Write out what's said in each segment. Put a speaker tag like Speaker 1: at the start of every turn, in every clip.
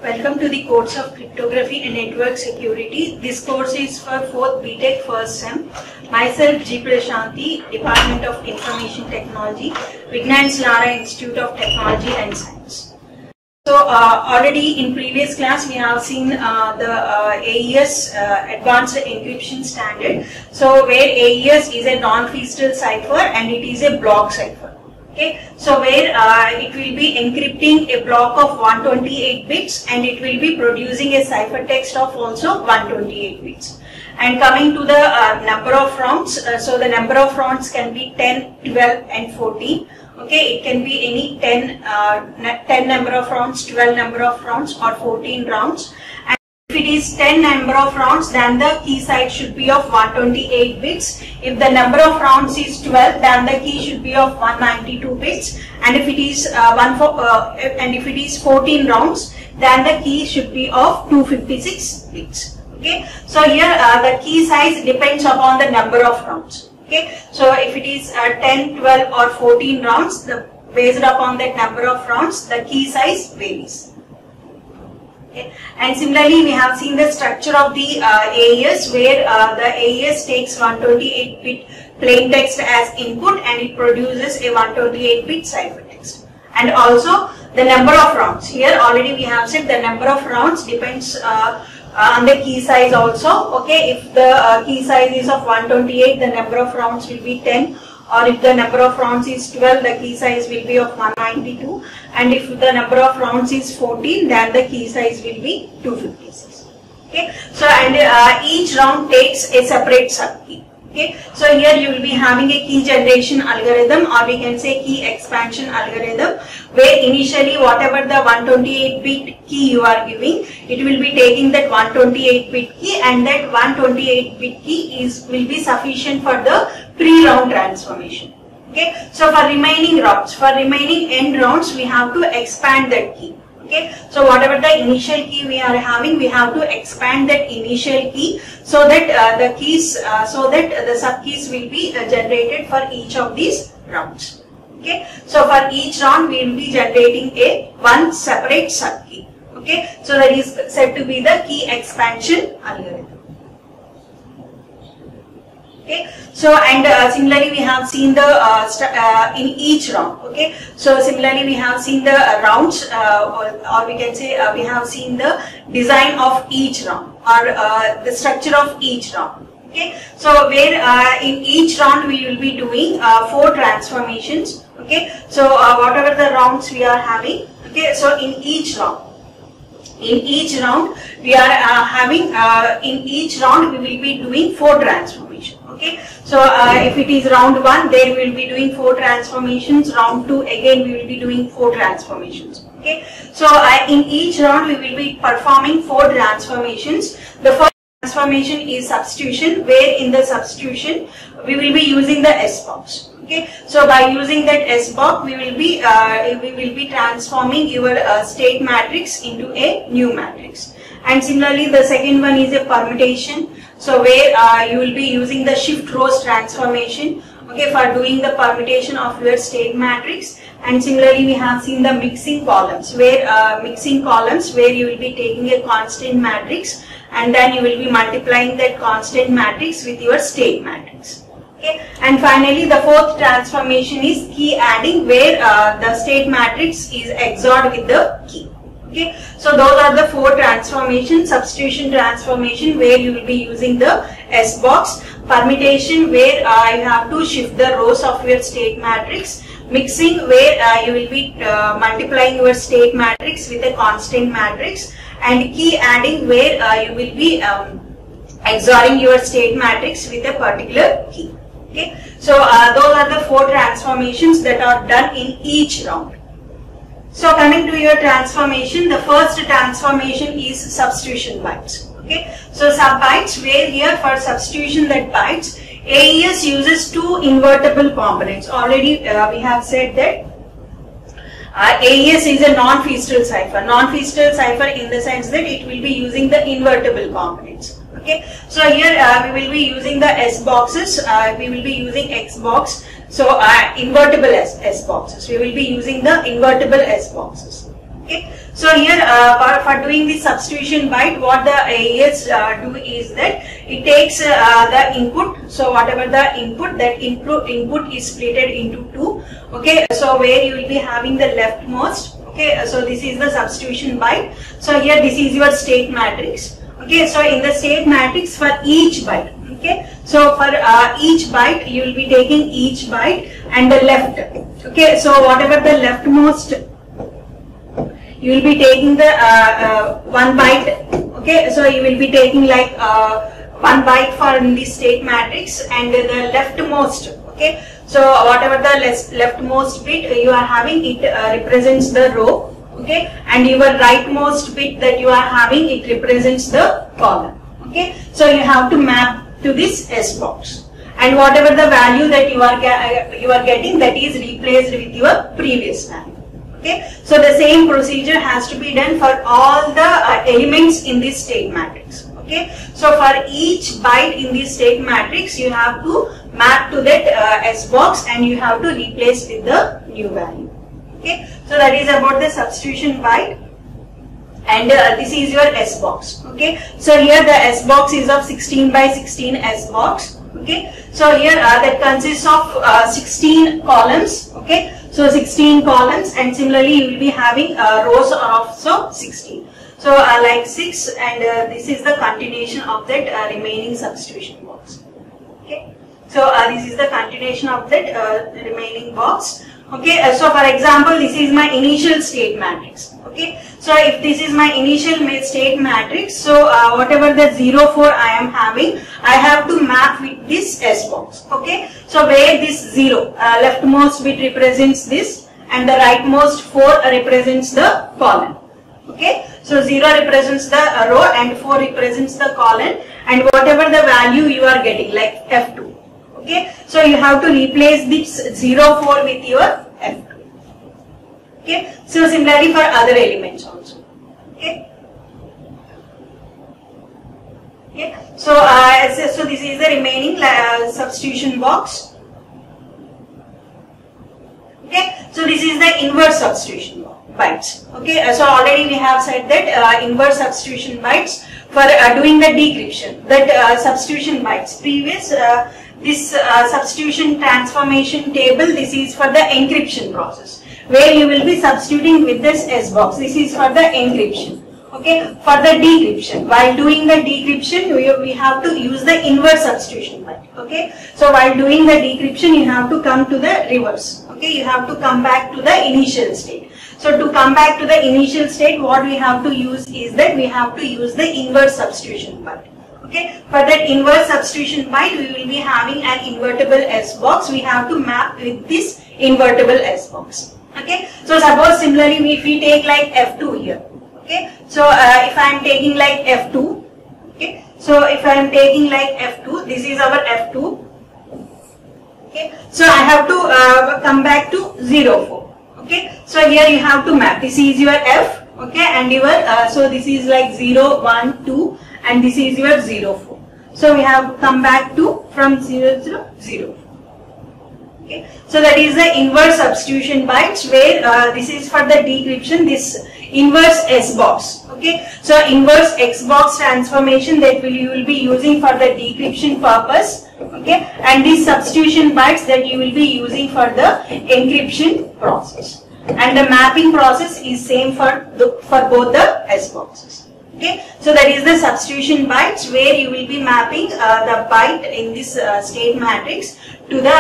Speaker 1: Welcome to the course of Cryptography and Network Security. This course is for 4th BTech first sem. Myself G. Prashanti, Department of Information Technology, Vignan's Lara Institute of Technology and Science. So already in previous class we have seen the AES Advanced Encryption Standard. So where AES is a non-feasible cipher and it is a block cipher. Okay, so where it will be encrypting a block of 128 bits and it will be producing a ciphertext of also 128 bits. And coming to the number of rounds, so the number of rounds can be 10, 12 and 14. Okay, it can be any 10 number of rounds, 12 number of rounds or 14 rounds. And if it is 10 number of rounds, then the key size should be of 128 bits. If the number of rounds is 12, then the key should be of 192 bits. And if it is 14 rounds, then the key should be of 256 bits. Okay, so here the key size depends upon the number of rounds. Okay, so if it is 10, 12 or 14 rounds, based upon that number of rounds, the key size varies. Okay. And similarly, we have seen the structure of the AES, where the AES takes 128-bit plain text as input and it produces a 128-bit ciphertext. And also the number of rounds. Here already we have said the number of rounds depends on the key size also. Okay, if the key size is of 128, the number of rounds will be 10. Or if the number of rounds is 12, the key size will be of 192. And if the number of rounds is 14, then the key size will be 256. Okay, so and each round takes a separate subkey. Okay, so here you will be having a key generation algorithm, or we can say key expansion algorithm, where initially whatever the 128-bit key you are giving, it will be taking that 128-bit key, and that 128-bit key will be sufficient for the pre-round transformation. Okay, so for remaining rounds, for remaining end rounds, we have to expand that key. Okay, so whatever the initial key we are having, we have to expand that initial key so that the keys, so that the subkeys will be generated for each of these rounds. Okay, so for each round we will be generating one separate subkey. Okay, so that is said to be the key expansion algorithm. Okay, so and similarly we have seen the in each round. Okay, so similarly we have seen the rounds, or we can say we have seen the design of each round, or the structure of each round. Okay, so where in each round we will be doing 4 transformations. Okay, so whatever the rounds we are having. Okay, so in each round we are having in each round we will be doing 4 transformations. Okay, so if it is round 1, then we will be doing 4 transformations. Round 2, again we will be doing 4 transformations. Okay, so in each round we will be performing 4 transformations. The first transformation is substitution, where in the substitution we will be using the S box. Okay, so by using that S box we will be transforming your state matrix into a new matrix. And similarly the second one is a permutation. So where you will be using the shift rows transformation, okay, for doing the permutation of your state matrix. And similarly we have seen the mixing columns, where you will be taking a constant matrix and then you will be multiplying that constant matrix with your state matrix. Okay, and finally the 4th transformation is key adding, where the state matrix is XORed with the key. Okay, so those are the 4 transformations. Substitution transformation, where you will be using the S box. Permutation, where you have to shift the rows of your state matrix. Mixing, where you will be multiplying your state matrix with a constant matrix. And key adding, where you will be XORing your state matrix with a particular key. Okay, so those are the 4 transformations that are done in each round. So coming to your transformation, the first transformation is substitution bytes. Okay, so sub bytes, where here for substitution that bytes, AES uses 2 invertible components. Already we have said that AES is a non-feasible cipher. Non-feasible cipher in the sense that it will be using the invertible components. Okay, so here we will be using the S boxes. We will be using X box. So invertible S boxes. We will be using the invertible S boxes. Okay, so here for doing the substitution byte, what the AES do is that it takes the input. So whatever the input, that input is splitted into two. Okay, so where you will be having the leftmost. Okay, so this is the substitution byte. So here this is your state matrix. Okay, so in the state matrix for each byte. Okay, so for each byte you will be taking each byte and the left. Okay, so whatever the leftmost, you will be taking the one byte. Okay, so you will be taking like one byte for this state matrix and the leftmost. Okay, so whatever the leftmost bit you are having, it represents the row. Okay, and your rightmost bit that you are having, it represents the column. Okay, so you have to map to this S box, and whatever the value that you are getting, that is replaced with your previous value. Okay, so the same procedure has to be done for all the elements in this state matrix. Okay, so for each byte in this state matrix, you have to map to that S box and you have to replace with the new value. Okay, so that is about the substitution byte, and this is your S box. Okay, so here the S box is of 16 by 16 S box. Okay, so here that consists of 16 columns. Okay, so 16 columns, and similarly you will be having rows are also 16. So like 6, and this is the continuation of that remaining substitution box. Okay, so this is the continuation of that remaining box. Okay, so for example, this is my initial state matrix. Okay, so if this is my initial state matrix, so whatever the 0, 4 I am having, I have to map with this S box. Okay, so where this 0 leftmost bit represents this, and the rightmost 4 represents the column. Okay, so 0 represents the row and 4 represents the column, and whatever the value you are getting, like F2. Okay, so you have to replace this 0, 4 with your F2. Okay, so similarly for other elements also. Okay, okay, so so this is the remaining substitution box. Okay, so this is the inverse substitution bytes. Okay, so already we have said that inverse substitution bytes for doing the decryption, that substitution bytes. Previous this substitution transformation table, this is for the encryption process, where you will be substituting with this S box. This is for the encryption. Okay, for the decryption, while doing the decryption, we have to use the inverse substitution byte. Okay, so while doing the decryption, you have to come to the reverse. Okay, you have to come back to the initial state. So to come back to the initial state, what we have to use is that we have to use the inverse substitution byte. Okay, for that inverse substitution byte, we will be having an invertible S box. We have to map with this invertible S box. Okay, so suppose similarly if we take like F2 here. Okay, so if I am taking like F2, okay, so if I am taking like F2, this is our F2. Okay, so I have to come back to 0, 4. Okay, so here you have to map. This is your F. Okay, and your so this is like 0, 1, 2, and this is your 0, 4. So we have to come back to from 0, 0, 0. Okay, so that is the inverse substitution bytes, where this is for the decryption, this inverse S box. Okay, so inverse X box transformation that you will be using for the decryption purpose. Okay, and these substitution bytes that you will be using for the encryption process. And the mapping process is same for both the S boxes. Okay, so that is the substitution bytes, where you will be mapping the byte in this state matrix to the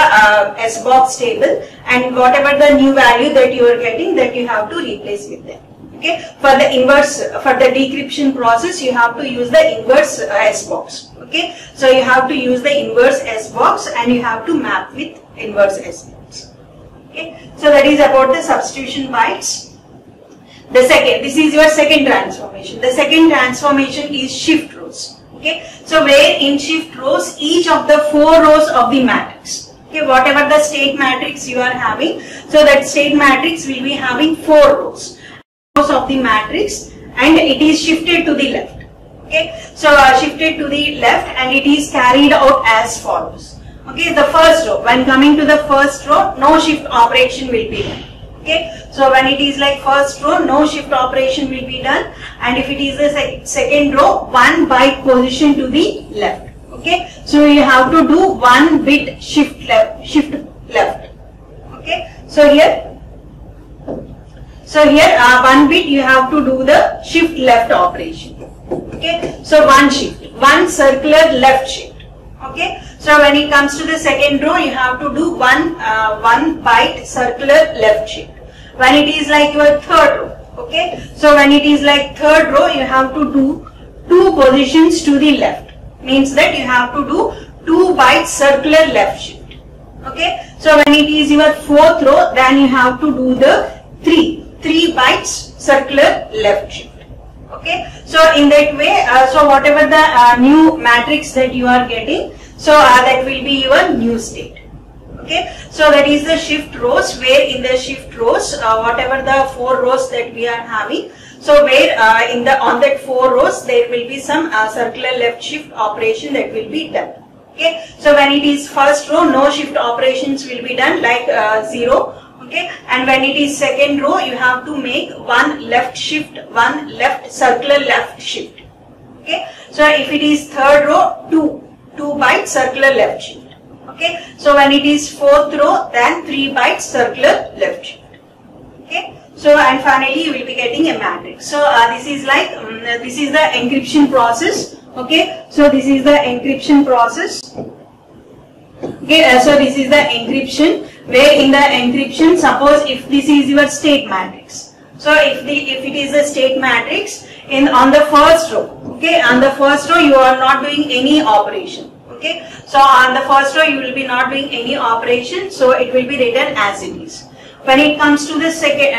Speaker 1: S box table, and whatever the new value that you are getting, that you have to replace with them. Okay, for the inverse, for the decryption process, you have to use the inverse S box. Okay, so you have to use the inverse S box and you have to map with inverse S box. Okay, so that is about the substitution bytes. The second, this is your second transformation. The second transformation is shift rows. Okay, so where in shift rows, each of the 4 rows of the matrix. Okay, whatever the state matrix you are having, so that state matrix will be having 4 rows of the matrix, and it is shifted to the left. Okay, so shifted to the left, and it is carried out as follows. Okay, the first row, when coming to the first row, no shift operation will be done. Okay, so So when it is like first row, no shift operation will be done, and if it is the second row, 1 byte position to the left. Okay, so you have to do 1 bit shift left. Okay, so here 1 bit you have to do the shift left operation. Okay, so 1 shift, 1 circular left shift. Okay, so when it comes to the second row, you have to do 1 byte circular left shift. When it is like your third row, okay, so when it is like third row, you have to do 2 positions to the left. Means that you have to do 2 byte circular left shift. Okay, so when it is your fourth row, then you have to do the 3 bytes circular left shift. Okay, so in that way, so whatever the new matrix that you are getting, so that will be your new state. Okay, so that is the shift rows, where in the shift rows, whatever the 4 rows that we are having, so where on that 4 rows there will be some circular left shift operation that will be done. Okay, so when it is first row, no shift operations will be done, like 0. Okay, and when it is second row, you have to make 1 left shift, 1 left circular left shift. Okay, so if it is third row, 2 byte circular left shift. Okay, so when it is fourth row, then 3 bytes circular left shift. Okay, so and finally you will be getting a matrix. So this is like this is the encryption process. Okay, so this is the encryption process. Okay, so this is the encryption, where in the encryption, suppose if this is your state matrix. So if it is a state matrix on the first row, okay, on the first row you are not doing any operation. Okay, so on the first row you will be not doing any operation, so it will be written as it is. When it comes to the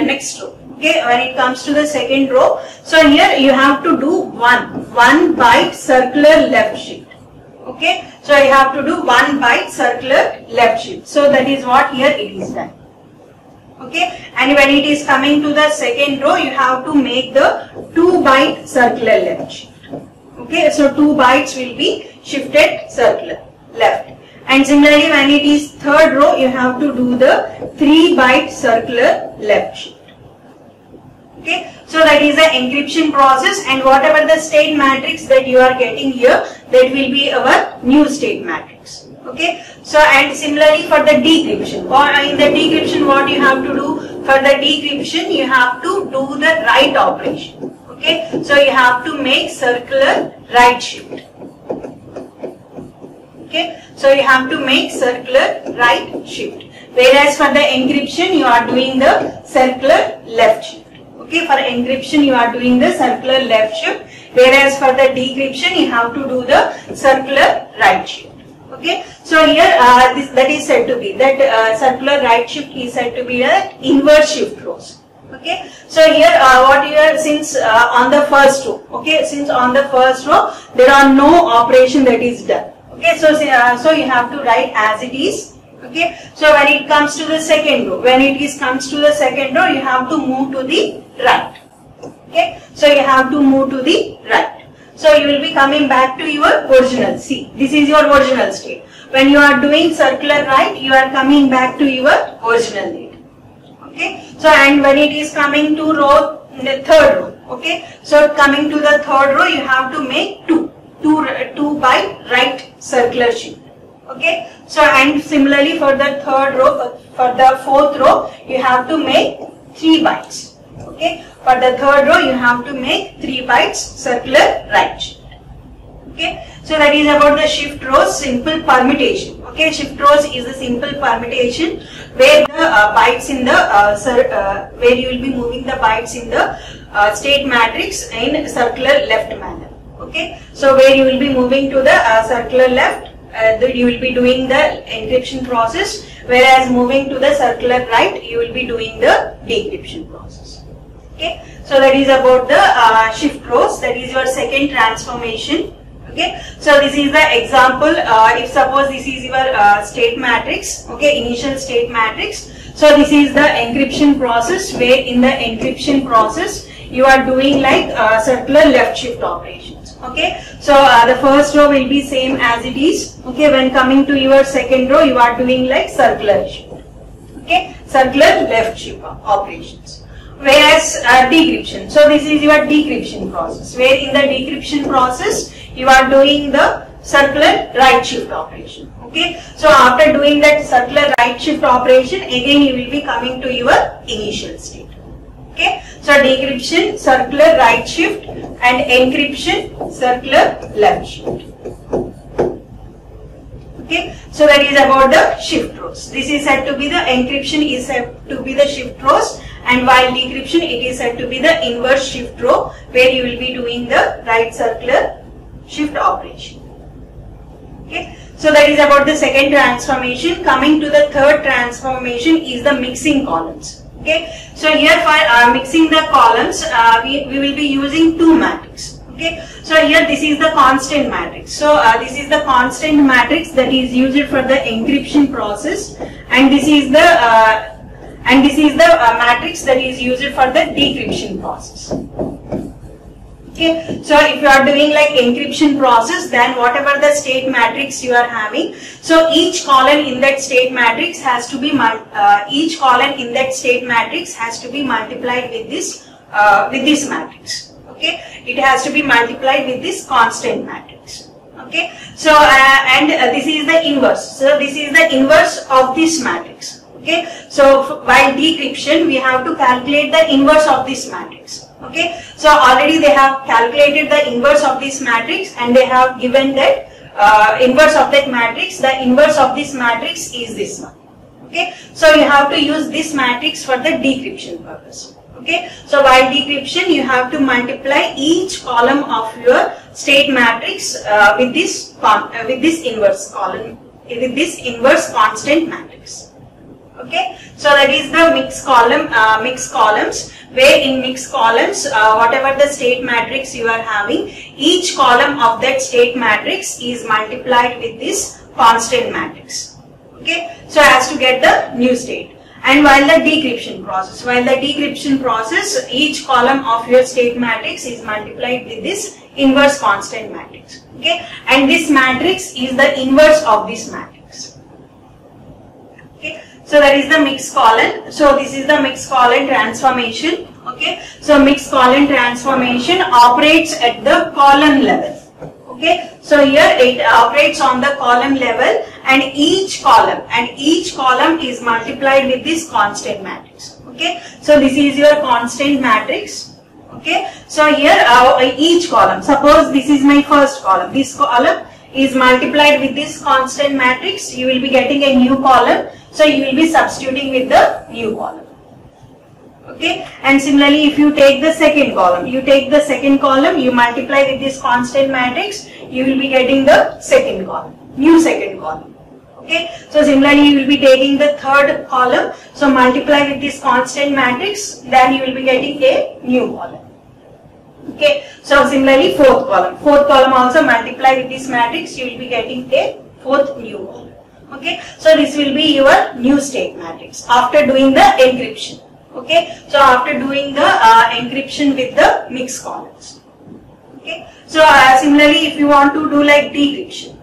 Speaker 1: next row, okay, when it comes to the second row, so here you have to do 1 byte circular left shift. Okay, so you have to do 1 byte circular left shift. So that is what here it is done. Okay, and when it is coming to the second row, you have to make the 2 byte circular left shift. Okay, so 2 bytes will be shifted circular left. And similarly, when it is third row, you have to do the 3 byte circular left shift. Okay, so that is the encryption process, and whatever the state matrix that you are getting here, that will be our new state matrix. Okay, so and similarly for the decryption, or in the decryption, what you have to do for the decryption, you have to do the write operation. Okay, so you have to make circular write shift. Okay, so you have to make circular write shift. Whereas for the encryption, you are doing the circular left shift. Okay, for encryption, you are doing the circular left shift. Whereas for the decryption, you have to do the circular right shift. Okay, so here that is said to be that circular right shift is said to be the inverse shift rows. Okay, so here what you are, since on the first row, okay, since on the first row there are no operation that is done. Okay, so so you have to write as it is. Okay, so when it comes to the second row, comes to the second row, you have to move to the right. Okay, so you have to move to the right. So you will be coming back to your original. See, this is your original state. When you are doing circular right, you are coming back to your original state. Okay, so and when it is coming to the third row, okay, so coming to the third row, you have to make 2 byte right circular shift. Okay, so and similarly for the third row, for the fourth row, you have to make 3 bytes. Okay, for the third row, you have to make 3 bytes circular right shift. Okay, so that is about the shift rows simple permutation. Okay, shift rows is a simple permutation where the bytes in the where you will be moving the bytes in the state matrix in circular left manner. Okay, so where you will be moving to the circular left, you will be doing the encryption process, whereas moving to the circular right, you will be doing the decryption process. Okay, so that is about the shift rows. That is your second transformation. Okay, so this is the example. If suppose this is your state matrix, okay, initial state matrix. So this is the encryption process, where in the encryption process you are doing like circular left shift operations. Okay, so the first row will be same as it is. Okay, when coming to your second row, you are doing like circular shift. Okay, circular left shift operations. Whereas decryption, so this is your decryption process, where in the decryption process you are doing the circular right shift operation. Okay, so after doing that circular right shift operation, again you will be coming to your initial state. Okay, so decryption, circular right shift, and encryption, circular left shift. Okay, so that is about the shift rows. This is said to be the encryption is said to be the shift rows, and while decryption it is said to be the inverse shift row, where you will be doing the right circular shift operation. Okay, so that is about the second transformation. Coming to the third transformation is the mixing columns. Okay, so here for mixing the columns, we will be using two matrices. Okay, so here this is the constant matrix. So this is the constant matrix that is used for the encryption process, and this is the matrix that is used for the decryption process. Okay, so if you are doing like encryption process, then whatever the state matrix you are having, so each column in that state matrix has to be multiplied with this matrix. Okay, it has to be multiplied with this constant matrix. Okay, so this is the inverse. So this is the inverse of this matrix. Okay, so while decryption we have to calculate the inverse of this matrix. Okay, so already they have calculated the inverse of this matrix, and they have given that inverse of that matrix. The inverse of this matrix is this one. Okay, so you have to use this matrix for the decryption purpose. Okay, so while decryption you have to multiply each column of your state matrix with this inverse column, with this inverse constant matrix. Okay, so that is the mixed columns, where in mixed columns whatever the state matrix you are having, each column of that state matrix is multiplied with this constant matrix. Okay, so as to get the new state. And while the decryption process, each column of your state matrix is multiplied with this inverse constant matrix. Okay, and this matrix is the inverse of this matrix. Okay, so that is the mixed column. So this is the mixed column transformation. Okay, so mixed column transformation operates at the column level. Okay, so here it operates on the column level, and each column is multiplied with this constant matrix. Okay, so this is your constant matrix. Okay, so here each column, suppose this is my first column, this column is multiplied with this constant matrix, you will be getting a new column, so you will be substituting with the new column. Okay, and similarly if you take the second column, you multiply with this constant matrix, you will be getting the second column, new second column. Okay, so similarly you will be taking the third column, so multiply with this constant matrix, then you will be getting a new column. Okay, so similarly fourth column also multiply with this matrix, you will be getting a fourth new column. Okay, so this will be your new state matrix after doing the encryption. Okay, so after doing the encryption with the mixed columns. Okay, so similarly if you want to do like decryption.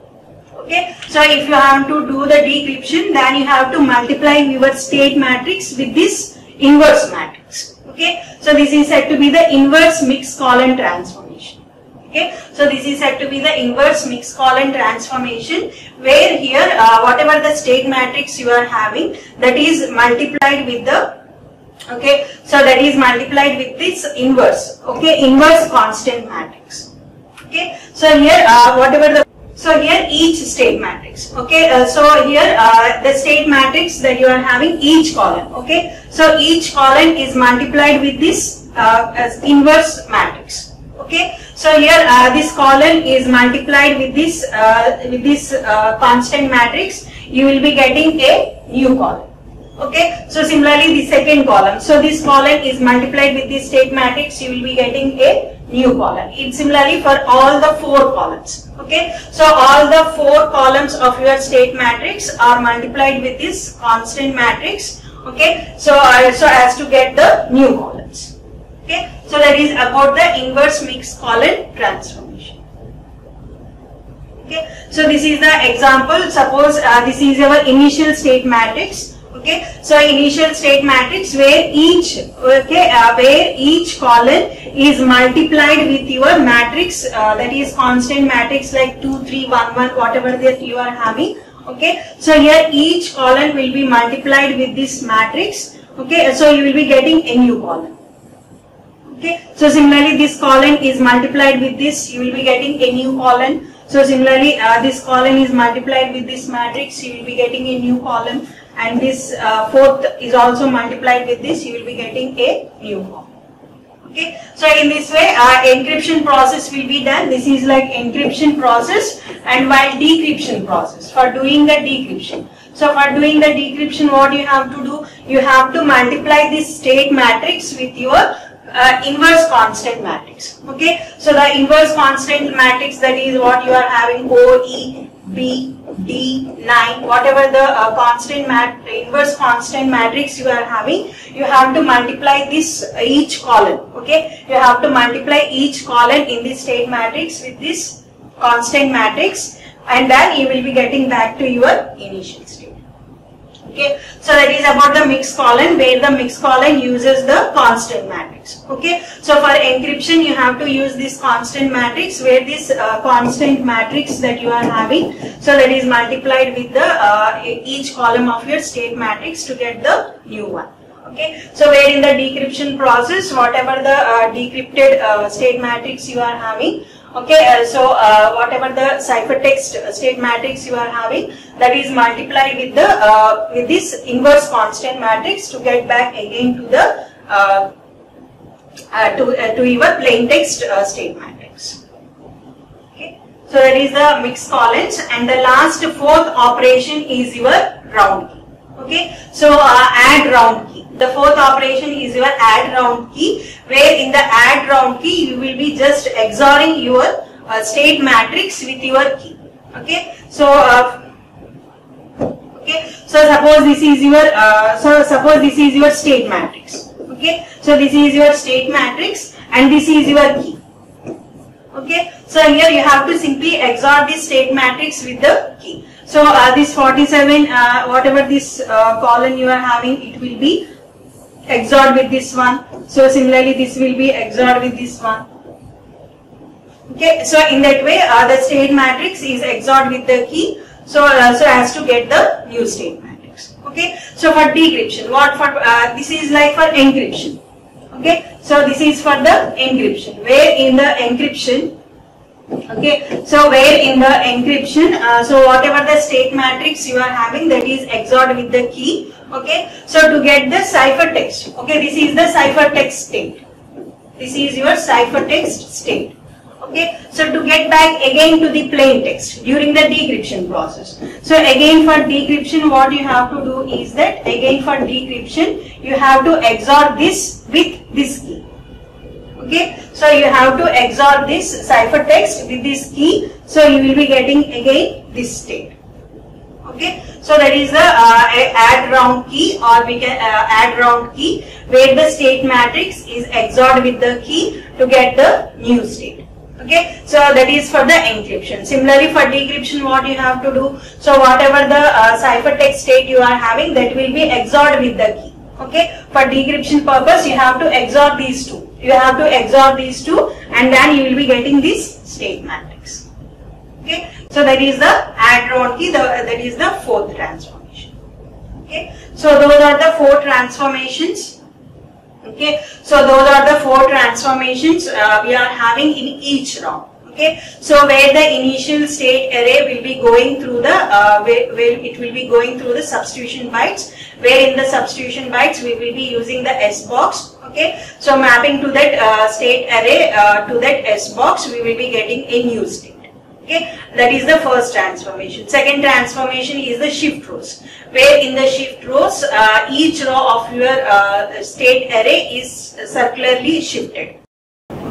Speaker 1: Okay, so if you have to do the decryption, then you have to multiply your state matrix with this inverse matrix. Okay, so this is said to be the inverse mixed column transformation. Okay, so this is said to be the inverse mixed column transformation, where here whatever the state matrix you are having, that is multiplied with the so that is multiplied with this inverse, inverse constant matrix. Okay, so here here each state matrix, so here the state matrix that you are having, each column, so each column is multiplied with this inverse matrix. Okay, so here this column is multiplied with this constant matrix, you will be getting a new column. Okay, so similarly the second column, so this column is multiplied with this state matrix, you will be getting a new column. It's similarly for all the four columns. Okay, so all the four columns of your state matrix are multiplied with this constant matrix. Okay, so as to get the new columns. Okay, so that is about the inverse mixed column transformation. Okay, so this is the example. Suppose this is our initial state matrix. Okay, so initial state matrix where each column is multiplied with your matrix, that is constant matrix like 2, 3, 1, 1, whatever that you are having. Okay, so here each column will be multiplied with this matrix. Okay, so you will be getting a new column. Okay, so similarly this column is multiplied with this, you will be getting a new column. So similarly this column is multiplied with this matrix, you will be getting a new column, and this fourth is also multiplied with this, you will be getting a new column. Okay, so in this way encryption process will be done. This is like encryption process, and while decryption process for doing the decryption. So for doing the decryption, what you have to do, you have to multiply this state matrix with your inverse constant matrix. Okay, so the inverse constant matrix, that is what you are having, O, E, B, D, 9, whatever the inverse constant matrix you are having, you have to multiply this each column. Okay, you have to multiply each column in this state matrix with this constant matrix, and then you will be getting back to your initial state. Okay, so that is about the mixed column, where the mixed column uses the constant matrix. Okay, so for encryption you have to use this constant matrix, where this constant matrix that you are having, so that is multiplied with the each column of your state matrix to get the new one. Okay, so where in the decryption process, whatever the decrypted state matrix you are having, okay, so whatever the ciphertext state matrix you are having, that is multiplied with the with this inverse constant matrix to get back again to the to your plain text state matrix. Okay, so that is the mixed columns, and the last fourth operation is your round key. Okay, so add round key. The fourth operation is your add round key, where in the add round key you will be just XORing your state matrix with your key. Okay, so suppose this is your state matrix. Okay, so this is your state matrix and this is your key. Okay, so here you have to simply XOR this state matrix with the key. So this 47, whatever this column you are having, it will be XORed with this one. So similarly this will be XORed with this one. Okay, so in that way the state matrix is XORed with the key, so as to get the new state matrix. Okay, so for decryption, this is like for encryption. Okay, so this is for the encryption, where in the encryption, okay, so where in the encryption, so whatever the state matrix you are having, that is XORed with the key. Okay, so to get the ciphertext, okay, this is the ciphertext state. This is your ciphertext state. Okay, so to get back again to the plain text during the decryption process. So again for decryption, what you have to do is that again for decryption you have to XOR this with this key. Okay, so you have to XOR this ciphertext with this key, so you will be getting again this state. Okay, so that is the add round key, or we can add round key, where the state matrix is XORed with the key to get the new state. Okay, so that is for the encryption. Similarly for decryption, what you have to do, so whatever the ciphertext state you are having, that will be XORed with the key. Okay, for decryption purpose you have to XOR these two. You have to XOR these two, and then you will be getting this state matrix. Okay, so that is the add round key, that is the fourth transformation. Okay, so those are the four transformations. Okay, so those are the four transformations we are having in each round. Okay, so where the initial state array will be going through the where it will be going through the substitution bytes, where in the substitution bytes we will be using the S box. Okay, so mapping to that state array to that S box, we will be getting a new state. Okay, that is the first transformation. Second transformation is the shift rows, where in the shift rows each row of your state array is circularly shifted.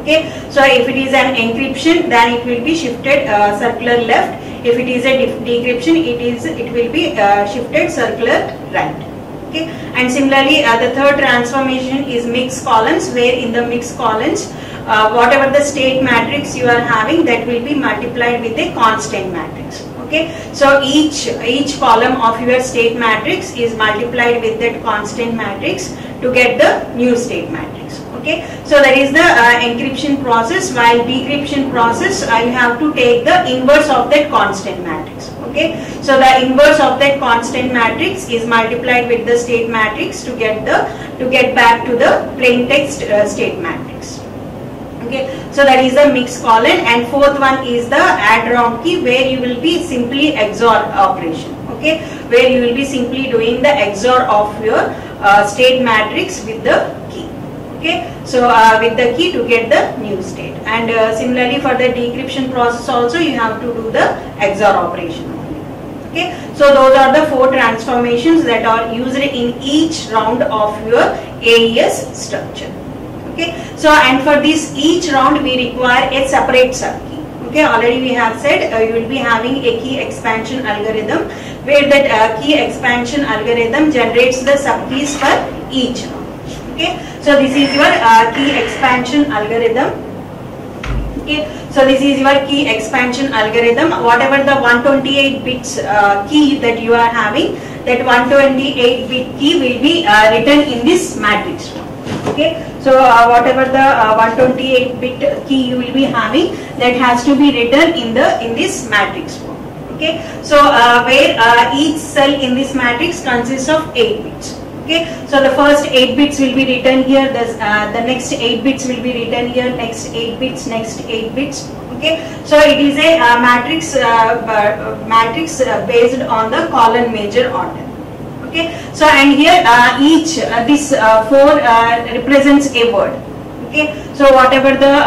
Speaker 1: Okay, so if it is an encryption, then it will be shifted circular left. If it is a decryption, it will be shifted circular right. Okay, and similarly the third transformation is mixed columns, where in the mixed columns whatever the state matrix you are having, that will be multiplied with a constant matrix. Okay, so each column of your state matrix is multiplied with that constant matrix to get the new state matrix. Okay, so that is the encryption process. While decryption process, you have to take the inverse of that constant matrix. Okay, so the inverse of that constant matrix is multiplied with the state matrix to get back to the plain text state matrix. Okay, so that is the mixed colon, and fourth one is the add round key, where you will be simply XOR operation. Okay, where you will be simply doing the XOR of your state matrix with the key. Okay, so with the key to get the new state, and similarly for the decryption process also you have to do the XOR operation only. Okay, so those are the 4 transformations that are used in each round of your AES structure. Okay, so and for this each round we require a separate subkey. Okay, already we have said you will be having a key expansion algorithm, where that key expansion algorithm generates the subkeys for each round. Okay, so this is your key expansion algorithm. Okay, so this is your key expansion algorithm. Whatever the 128 bits key that you are having, that 128 bit key will be written in this matrix. Okay, so whatever the 128 bit key you will be having, that has to be written in this matrix form. Okay, so where each cell in this matrix consists of 8 bits. Okay, so the first 8 bits will be written here, the next 8 bits will be written here, next 8 bits, next 8 bits. Okay, so it is a matrix based on the column major order. Okay, so and here each this 4 represents a word. Okay, so whatever the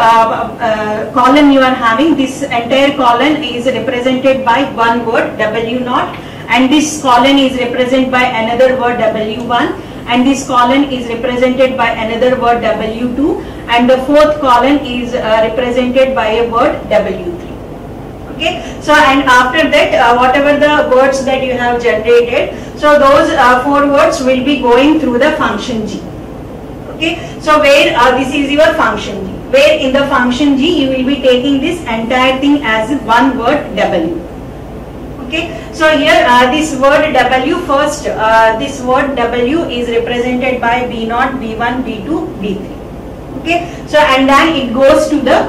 Speaker 1: column you are having, this entire column is represented by one word W0, and this column is represented by another word W1, and this column is represented by another word W2, and the fourth column is represented by a word W3. Okay, so and after that whatever the words that you have generated, so those 4 words will be going through the function G. Okay, so where this is your function G, where in the function G you will be taking this entire thing as one word W. Okay, so here this word W first, this word W is represented by B0, B1, B2, B3. Okay, so and then it goes to the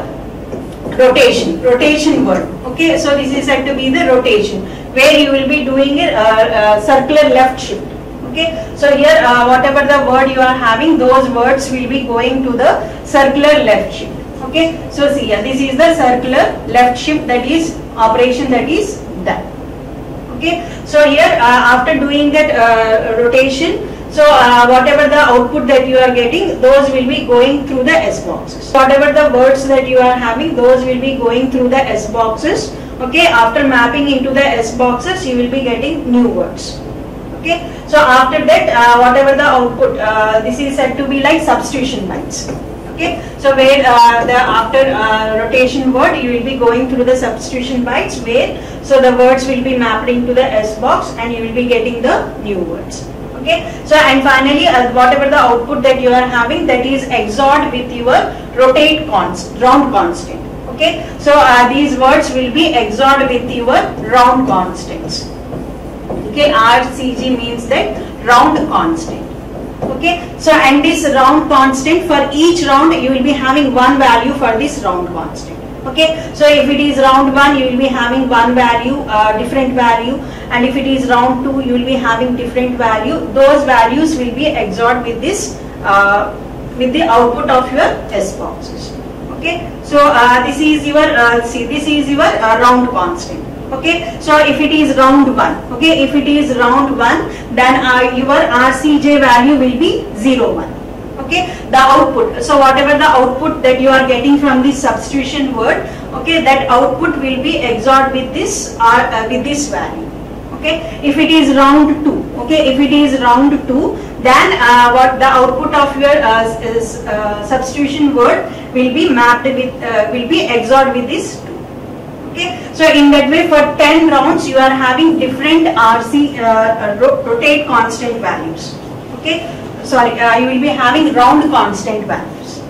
Speaker 1: rotation word. Okay, so this is said to be the rotation, where you will be doing a circular left shift. Okay, so here whatever the word you are having, those words will be going to the circular left shift. Okay, so see here, this is the circular left shift, that is operation that is done. Okay, so here after doing that rotation, so whatever the output that you are getting, those will be going through the S boxes. Whatever the words that you are having, those will be going through the S boxes. Okay, after mapping into the S boxes, you will be getting new words. Okay, so after that whatever the output, this is said to be like substitution bytes. Okay, so where the after rotation word, you will be going through the substitution bytes, where so the words will be mapped into the S box and you will be getting the new words. Okay, so and finally whatever the output that you are having, that is XORed with your round constant. Okay, so these words will be XORed with your round constants. Okay, RCG means that round constant. Okay, so and this round constant, for each round you will be having one value for this round constant. Okay, so if it is round 1, you will be having one value, different value, and if it is round 2, you will be having different value. Those values will be XORed with this with the output of your S boxes. Okay, so this is your this is your round constant. Okay, so if it is round 1, okay, if it is round 1, then your RCJ value will be 0, 1. Okay, the output, so whatever the output that you are getting from this substitution word, okay, that output will be XORed with this value. Okay, if it is round 2, okay, if it is round 2, then what the output of your substitution word will be mapped with will be XORed with this 2. Okay, so in that way, for 10 rounds you are having different rotate constant values. Okay, sorry, you will be having round constant values.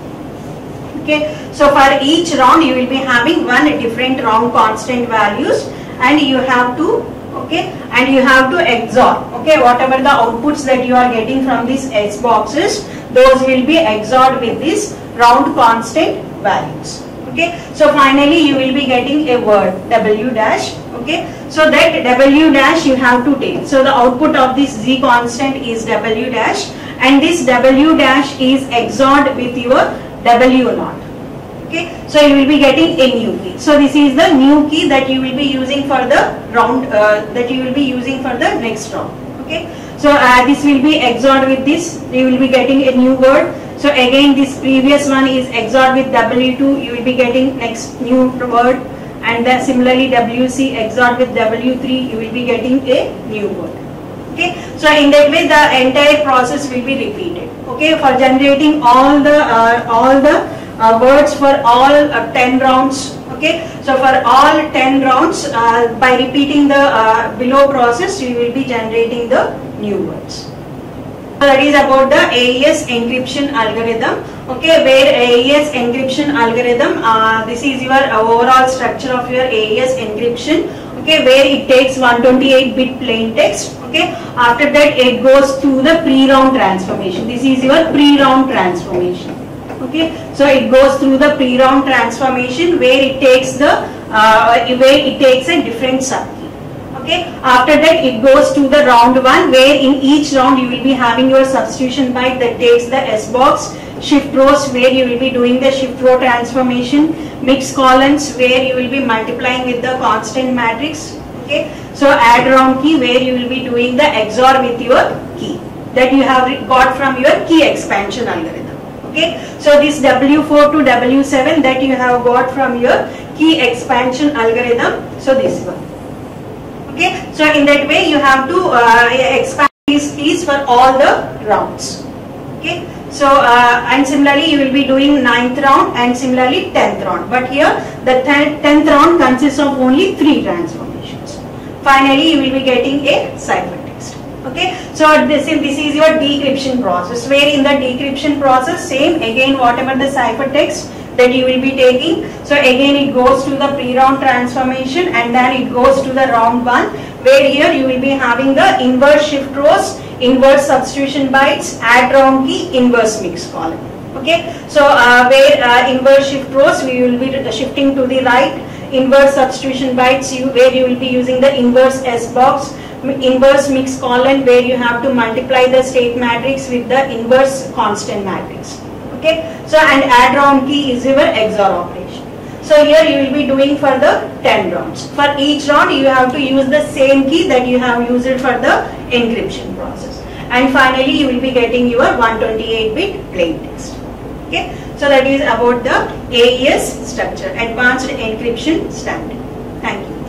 Speaker 1: Okay, so for each round you will be having one different round constant values, and you have to, okay, and you have to XOR, okay, whatever the outputs that you are getting from these S boxes, those will be XORed with these round constant values. Okay, so finally you will be getting a word W dash. Okay, so that W dash you have to take. So the output of this Z constant is W dash, and this W dash is XORed with your W naught. Okay, so you will be getting a new key. So this is the new key that you will be using for the round, that you will be using for the next round. Okay, so this will be XORed with this. You will be getting a new word. So again, this previous one is XORed with W2. You will be getting next new word, and then similarly WC XORed with W3. You will be getting a new word. Okay, so in that way the entire process will be repeated. Okay, for generating all the words for all 10 rounds. Okay, so for all 10 rounds, by repeating the below process, you will be generating the new words. So that is about the AES encryption algorithm. Okay, where AES encryption algorithm, this is your overall structure of your AES encryption. Okay, where it takes 128-bit plain text. Okay, after that it goes to the pre-round transformation. This is your pre-round transformation. Okay, so it goes through the pre-round transformation where it takes the a different subkey. Okay, after that it goes to the round 1, where in each round you will be having your substitution byte that takes the S box, shift rows where you will be doing the shift row transformation, mix columns where you will be multiplying with the constant matrix. Okay, so add round key where you will be doing the XOR with your key that you have got from your key expansion algorithm. Okay, so this W4 to W7 that you have got from your key expansion algorithm. So this one. Okay, so in that way you have to expand these keys for all the rounds. Okay, so and similarly you will be doing 9th round and similarly 10th round. But here the 10th round consists of only 3 transformations. Finally, you will be getting a ciphertext. Okay, so this is your decryption process, where in the decryption process, same again whatever the ciphertext that you will be taking. So again it goes to the pre-round transformation, and then it goes to the round 1, where here you will be having the inverse shift rows, inverse substitution bytes, add round key, inverse mix column. Okay, so where inverse shift rows we will be shifting to the right, inverse substitution bytes where you will be using the inverse S box, inverse mix column where you have to multiply the state matrix with the inverse constant matrix. Okay, so and add round key is your XOR operation. So here you will be doing for the 10 rounds. For each round you have to use the same key that you have used for the encryption process. And finally you will be getting your 128-bit plain text. Okay, so that is about the AES structure, Advanced Encryption Standard. Thank you.